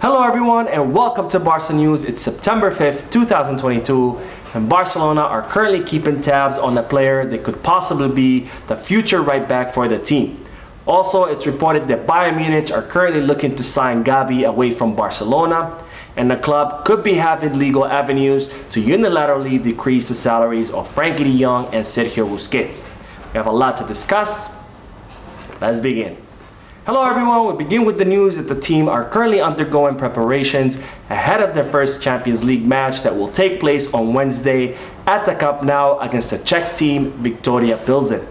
Hello everyone and welcome to Barca News. It's September 5th, 2022 and Barcelona are currently keeping tabs on a player that could possibly be the future right back for the team. Also, it's reported that Bayern Munich are currently looking to sign Gavi away from Barcelona, and the club could be having legal avenues to unilaterally decrease the salaries of Frenkie de Jong and Sergio Busquets. We have a lot to discuss. Let's begin. Hello everyone, we begin with the news that the team are currently undergoing preparations ahead of their first Champions League match that will take place on Wednesday at the Camp Nou against the Czech team Viktoria Pilsen.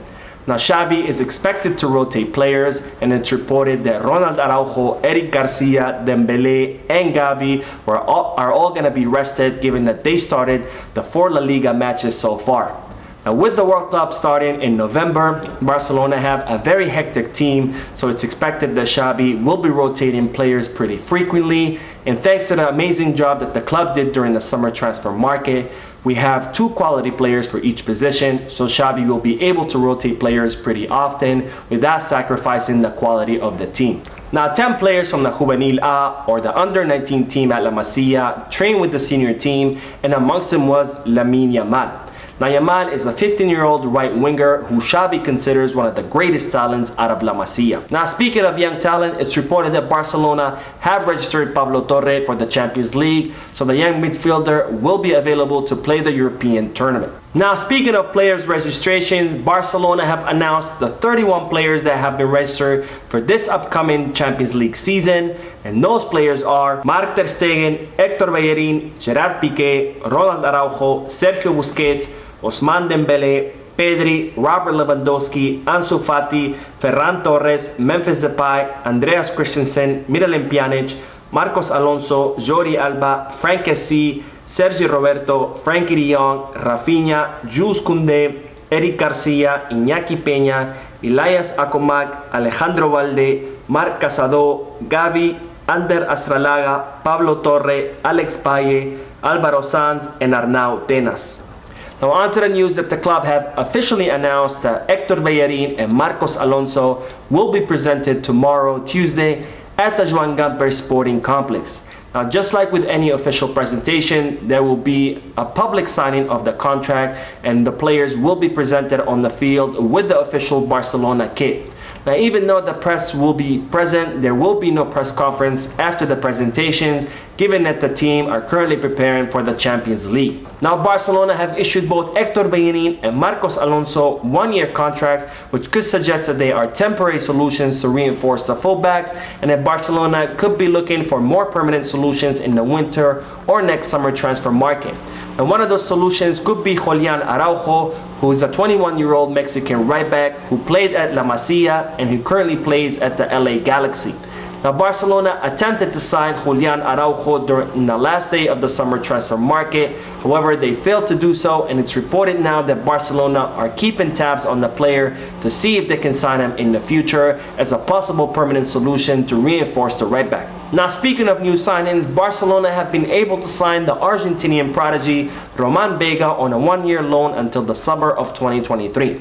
Now Xavi is expected to rotate players, and it's reported that Ronald Araujo, Eric Garcia, Dembele and Gavi are all going to be rested, given that they started the 4 La Liga matches so far. Now with the World Cup starting in November, Barcelona have a very hectic team, so it's expected that Xavi will be rotating players pretty frequently. And thanks to the amazing job that the club did during the summer transfer market, we have 2 quality players for each position, so Xavi will be able to rotate players pretty often without sacrificing the quality of the team. Now 10 players from the Juvenil A, or the under-19 team at La Masia, trained with the senior team, and amongst them was Lamine Yamal. Now Yamal is a 15-year-old right winger who Xavi considers one of the greatest talents out of La Masia. Now speaking of young talent, it's reported that Barcelona have registered Pablo Torre for the Champions League, so the young midfielder will be available to play the European tournament. Now speaking of players' registrations, Barcelona have announced the 31 players that have been registered for this upcoming Champions League season, and those players are Marc Ter Stegen, Héctor Bellerín, Gerard Piqué, Ronald Araujo, Sergio Busquets, Ousmane Dembele, Pedri, Robert Lewandowski, Ansu Fati, Ferran Torres, Memphis Depay, Andreas Christensen, Miralem Pjanic, Marcos Alonso, Jordi Alba, Frank Kessie, Sergi Roberto, Frenkie de Jong, Rafinha, Jules Koundé, Eric Garcia, Iñaki Peña, Elias Akomak, Alejandro Valde, Marc Casado, Gavi, Ander Astralaga, Pablo Torre, Alex Paye, Álvaro Sanz, and Arnau Tenas. Now on to the news that the club have officially announced that Héctor Bellerín and Marcos Alonso will be presented tomorrow, Tuesday, at the Joan Gamper Sporting Complex. Now just like with any official presentation, there will be a public signing of the contract, and the players will be presented on the field with the official Barcelona kit. Now even though the press will be present, there will be no press conference after the presentations, given that the team are currently preparing for the Champions League. Now Barcelona have issued both Héctor Bellerín and Marcos Alonso 1-year contracts, which could suggest that they are temporary solutions to reinforce the fullbacks, and that Barcelona could be looking for more permanent solutions in the winter or next summer transfer market. And one of those solutions could be Julian Araujo, who is a 21-year-old Mexican right back who played at La Masia and who currently plays at the LA Galaxy. Now Barcelona attempted to sign Julian Araujo during the last day of the summer transfer market. However, they failed to do so, and it's reported now that Barcelona are keeping tabs on the player to see if they can sign him in the future as a possible permanent solution to reinforce the right back. Now speaking of new signings, Barcelona have been able to sign the Argentinian prodigy Roman Vega on a 1-year loan until the summer of 2023.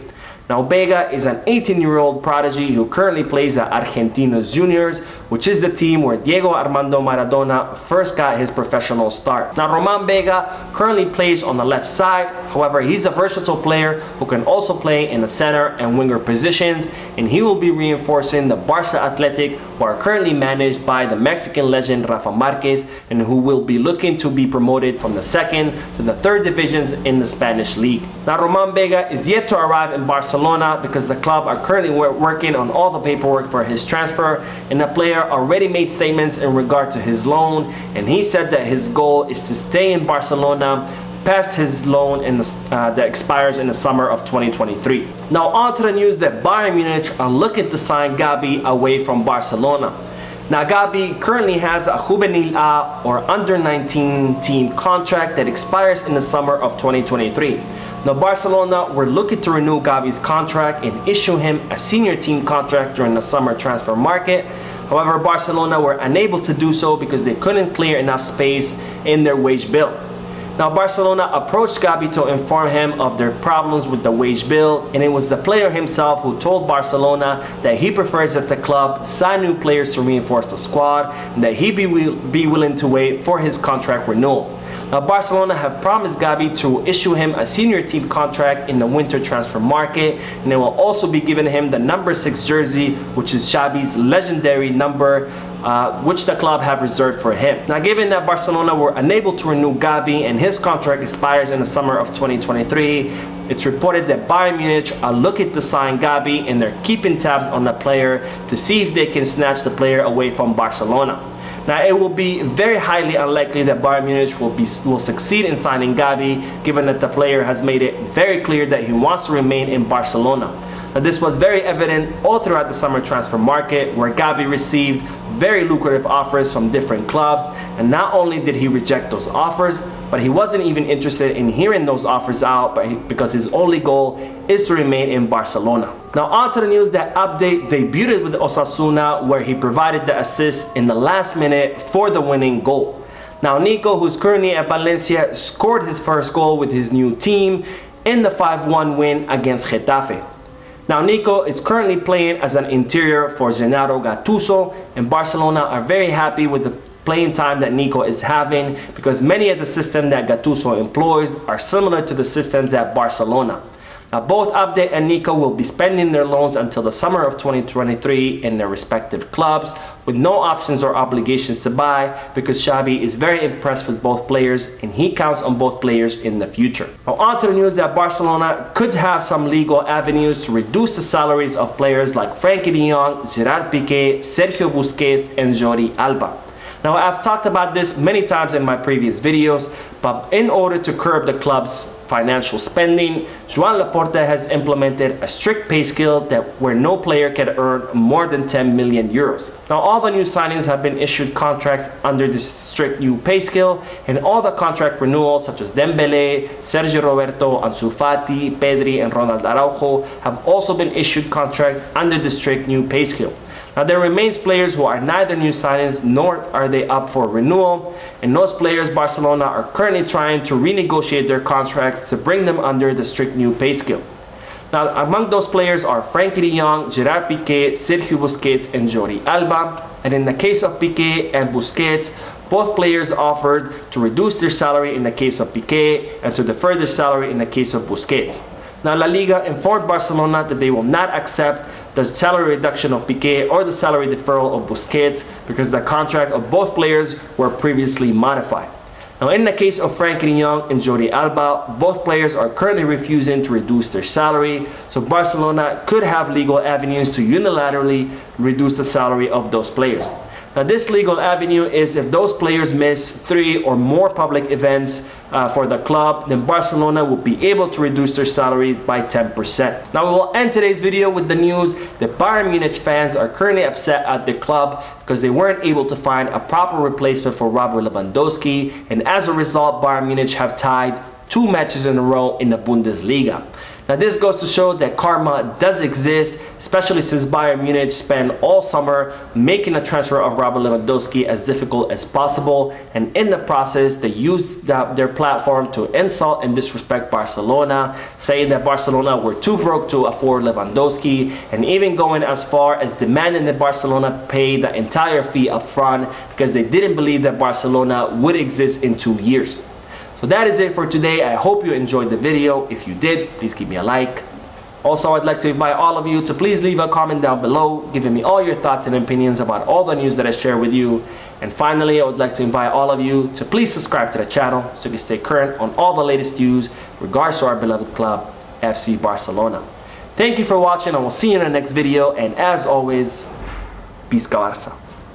Now Vega is an 18-year-old prodigy who currently plays at Argentinos Juniors, which is the team where Diego Armando Maradona first got his professional start. Now Roman Vega currently plays on the left side. However, he's a versatile player who can also play in the center and winger positions, and he will be reinforcing the Barca Athletic, who are currently managed by the Mexican legend Rafa Marquez, and who will be looking to be promoted from the 2nd to the 3rd divisions in the Spanish league. Now Roman Vega is yet to arrive in Barcelona because the club are currently working on all the paperwork for his transfer, and the player already made statements in regard to his loan, and he said that his goal is to stay in Barcelona past his loan that expires in the summer of 2023. Now on to the news that Bayern Munich are looking to sign Gavi away from Barcelona. Now Gavi currently has a Juvenil A, or under-19 team contract that expires in the summer of 2023. Now Barcelona were looking to renew Gavi's contract and issue him a senior team contract during the summer transfer market. However, Barcelona were unable to do so because they couldn't clear enough space in their wage bill. Now Barcelona approached Gavi to inform him of their problems with the wage bill, and it was the player himself who told Barcelona that he prefers that the club sign new players to reinforce the squad and that he'd be willing to wait for his contract renewal. Now Barcelona have promised Gavi to issue him a senior team contract in the winter transfer market, and they will also be giving him the number 6 jersey, which is Xavi's legendary number, which the club have reserved for him. Now given that Barcelona were unable to renew Gavi and his contract expires in the summer of 2023, it's reported that Bayern Munich are looking to sign Gavi, and they're keeping tabs on the player to see if they can snatch the player away from Barcelona. Now it will be very highly unlikely that Bayern Munich will succeed in signing Gavi, given that the player has made it very clear that he wants to remain in Barcelona. Now this was very evident all throughout the summer transfer market, where Gavi received very lucrative offers from different clubs, and not only did he reject those offers, but he wasn't even interested in hearing those offers out, because his only goal is to remain in Barcelona. Now on to the news that Update debuted with Osasuna, where he provided the assist in the last minute for the winning goal. Now Nico, who's currently at Valencia, scored his first goal with his new team in the 5-1 win against Getafe. Now Nico is currently playing as an interior for Gennaro Gattuso, and Barcelona are very happy with the playing time that Nico is having, because many of the systems that Gattuso employs are similar to the systems at Barcelona. Now both Update and Nico will be spending their loans until the summer of 2023 in their respective clubs, with no options or obligations to buy, because Xavi is very impressed with both players and he counts on both players in the future. Now on to the news that Barcelona could have some legal avenues to reduce the salaries of players like Frenkie de Jong, Gerard Piqué, Sergio Busquets and Jordi Alba. Now I've talked about this many times in my previous videos, but in order to curb the club's financial spending, Joan Laporta has implemented a strict pay scale where no player can earn more than 10 million euros. Now all the new signings have been issued contracts under this strict new pay scale, and all the contract renewals such as Dembele, Sergio Roberto, Ansu Fati, Pedri and Ronald Araujo have also been issued contracts under the strict new pay scale. Now there remains players who are neither new signings nor are they up for renewal, and those players Barcelona are currently trying to renegotiate their contracts to bring them under the strict new pay scale. Now among those players are Frenkie de Jong, Gerard Piqué, Sergio Busquets and Jordi Alba, and in the case of Piqué and Busquets, both players offered to reduce their salary in the case of Piqué and to defer their salary in the case of Busquets. Now La Liga informed Barcelona that they will not accept the salary reduction of Piqué or the salary deferral of Busquets, because the contract of both players were previously modified. Now in the case of Frenkie de Jong and Jordi Alba, both players are currently refusing to reduce their salary, so Barcelona could have legal avenues to unilaterally reduce the salary of those players. Now this legal avenue is if those players miss 3 or more public events for the club, then Barcelona will be able to reduce their salary by 10%. Now we will end today's video with the news that Bayern Munich fans are currently upset at the club because they weren't able to find a proper replacement for Robert Lewandowski, and as a result Bayern Munich have tied 2 matches in a row in the Bundesliga. Now this goes to show that karma does exist, especially since Bayern Munich spent all summer making a transfer of Robert Lewandowski as difficult as possible, and in the process they used their platform to insult and disrespect Barcelona, saying that Barcelona were too broke to afford Lewandowski, and even going as far as demanding that Barcelona pay the entire fee up front because they didn't believe that Barcelona would exist in 2 years. So that is it for today. I hope you enjoyed the video. If you did, please give me a like. Also, I'd like to invite all of you to please leave a comment down below, giving me all your thoughts and opinions about all the news that I share with you. And finally, I would like to invite all of you to please subscribe to the channel so you can stay current on all the latest news regards to our beloved club, FC Barcelona. Thank you for watching, and we'll see you in the next video. And as always, Peace Barca.